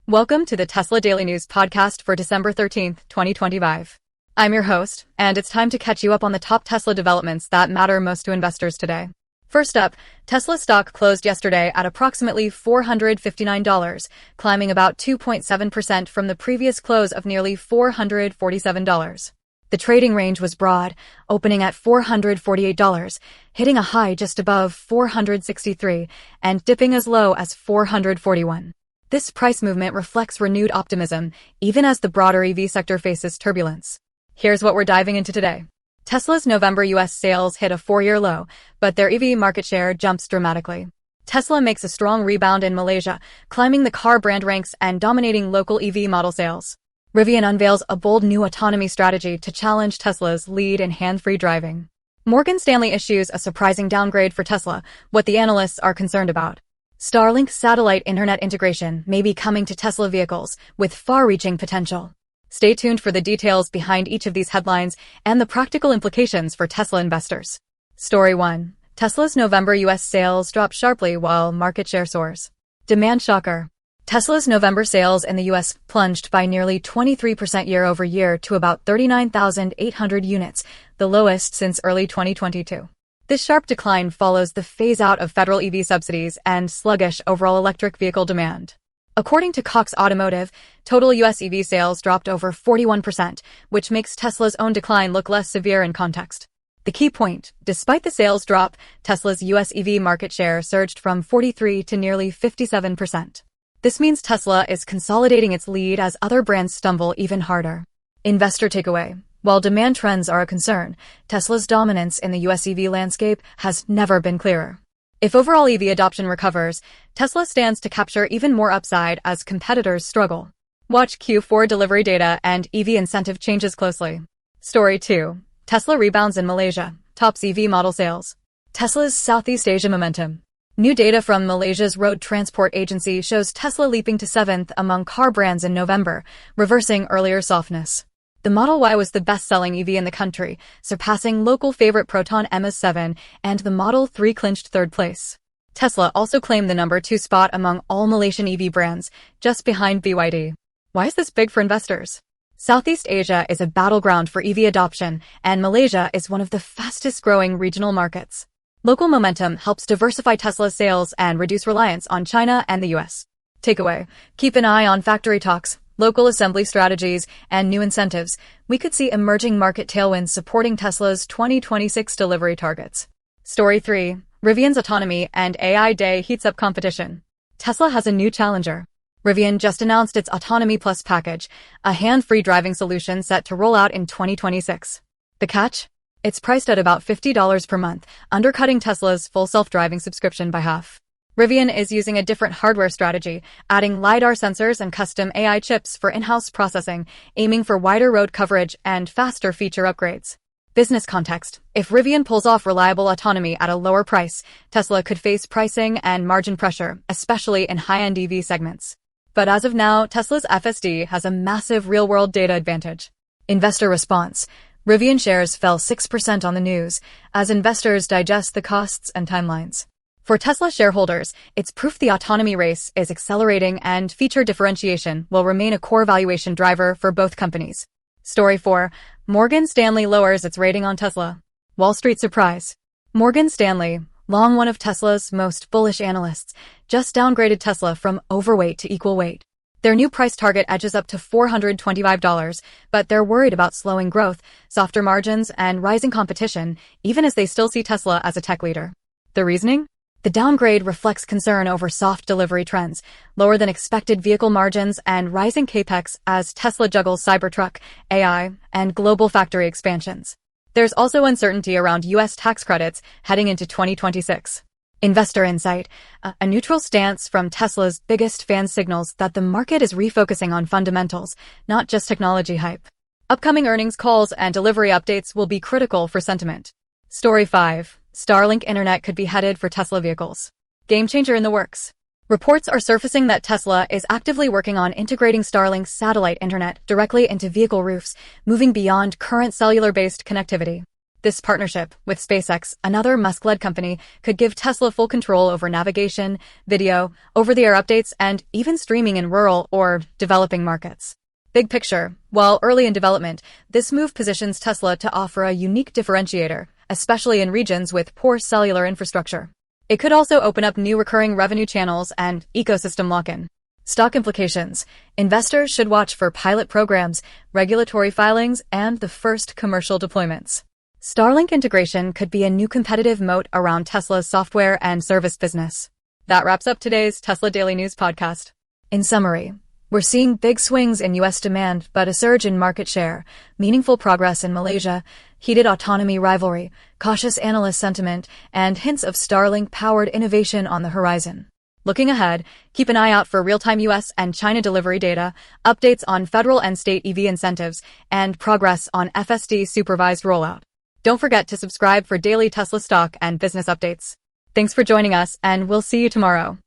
Welcome to the Tesla Daily News podcast for December 13th, 2025. I'm your host, and it's time to catch you up on the top Tesla developments that matter most to investors today. First up, Tesla stock closed yesterday at approximately $459, climbing about 2.7% from the previous close of nearly $447. The trading range was broad, opening at $448, hitting a high just above $463, and dipping as low as $441. This price movement reflects renewed optimism, even as the broader EV sector faces turbulence. Here's what we're diving into today. Tesla's November U.S. sales hit a 4-year low, but their EV market share jumps dramatically. Tesla makes a strong rebound in Malaysia, climbing the car brand ranks and dominating local EV model sales. Rivian unveils a bold new autonomy strategy to challenge Tesla's lead in hands-free driving. Morgan Stanley issues a surprising downgrade for Tesla, what the analysts are concerned about. Starlink satellite internet integration may be coming to Tesla vehicles with far-reaching potential. Stay tuned for the details behind each of these headlines and the practical implications for Tesla investors. Story 1. Tesla's November U.S. sales drop sharply while market share soars. Demand shocker. Tesla's November sales in the U.S. plunged by nearly 23% year-over-year to about 39,800 units, the lowest since early 2022. This sharp decline follows the phase-out of federal EV subsidies and sluggish overall electric vehicle demand. According to Cox Automotive, total U.S. EV sales dropped over 41%, which makes Tesla's own decline look less severe in context. The key point, despite the sales drop, Tesla's U.S. EV market share surged from 43% to nearly 57%. This means Tesla is consolidating its lead as other brands stumble even harder. Investor takeaway. While demand trends are a concern, Tesla's dominance in the U.S. EV landscape has never been clearer. If overall EV adoption recovers, Tesla stands to capture even more upside as competitors struggle. Watch Q4 delivery data and EV incentive changes closely. Story 2. Tesla rebounds in Malaysia, tops EV model sales. Tesla's Southeast Asia momentum. New data from Malaysia's Road Transport Agency shows Tesla leaping to 7th among car brands in November, reversing earlier softness. The Model Y was the best-selling EV in the country, surpassing local favorite Proton MS7, and the Model 3 clinched third place. Tesla also claimed the number 2 spot among all Malaysian EV brands, just behind BYD. Why is this big for investors? Southeast Asia is a battleground for EV adoption, and Malaysia is one of the fastest-growing regional markets. Local momentum helps diversify Tesla's sales and reduce reliance on China and the U.S. Takeaway: keep an eye on factory talks, local assembly strategies, and new incentives. We could see emerging market tailwinds supporting Tesla's 2026 delivery targets. Story 3. Rivian's autonomy and AI day heats up competition. Tesla has a new challenger. Rivian just announced its Autonomy Plus package, a hand-free driving solution set to roll out in 2026. The catch? It's priced at about $50 per month, undercutting Tesla's full self-driving subscription by half. Rivian is using a different hardware strategy, adding LiDAR sensors and custom AI chips for in-house processing, aiming for wider road coverage and faster feature upgrades. Business context. If Rivian pulls off reliable autonomy at a lower price, Tesla could face pricing and margin pressure, especially in high-end EV segments. But as of now, Tesla's FSD has a massive real-world data advantage. Investor response. Rivian shares fell 6% on the news, as investors digest the costs and timelines. For Tesla shareholders, it's proof the autonomy race is accelerating and feature differentiation will remain a core valuation driver for both companies. Story 4. Morgan Stanley lowers its rating on Tesla. Wall Street surprise. Morgan Stanley, long one of Tesla's most bullish analysts, just downgraded Tesla from overweight to equal weight. Their new price target edges up to $425, but they're worried about slowing growth, softer margins, and rising competition, even as they still see Tesla as a tech leader. The reasoning? The downgrade reflects concern over soft delivery trends, lower than expected vehicle margins, and rising capex as Tesla juggles Cybertruck, AI, and global factory expansions. There's also uncertainty around U.S. tax credits heading into 2026. Investor insight. A neutral stance from Tesla's biggest fans signals that the market is refocusing on fundamentals, not just technology hype. Upcoming earnings calls and delivery updates will be critical for sentiment. Story 5. Starlink internet could be headed for Tesla vehicles. Game changer in the works. Reports are surfacing that Tesla is actively working on integrating Starlink's satellite internet directly into vehicle roofs, moving beyond current cellular-based connectivity. This partnership with SpaceX, another Musk-led company, could give Tesla full control over navigation, video, over-the-air updates, and even streaming in rural or developing markets. Big picture, while early in development, this move positions Tesla to offer a unique differentiator, especially in regions with poor cellular infrastructure. It could also open up new recurring revenue channels and ecosystem lock-in. Stock implications. Investors should watch for pilot programs, regulatory filings, and the first commercial deployments. Starlink integration could be a new competitive moat around Tesla's software and service business. That wraps up today's Tesla Daily News podcast. In summary, we're seeing big swings in U.S. demand, but a surge in market share, meaningful progress in Malaysia, heated autonomy rivalry, cautious analyst sentiment, and hints of Starlink-powered innovation on the horizon. Looking ahead, keep an eye out for real-time U.S. and China delivery data, updates on federal and state EV incentives, and progress on FSD-supervised rollout. Don't forget to subscribe for daily Tesla stock and business updates. Thanks for joining us, and we'll see you tomorrow.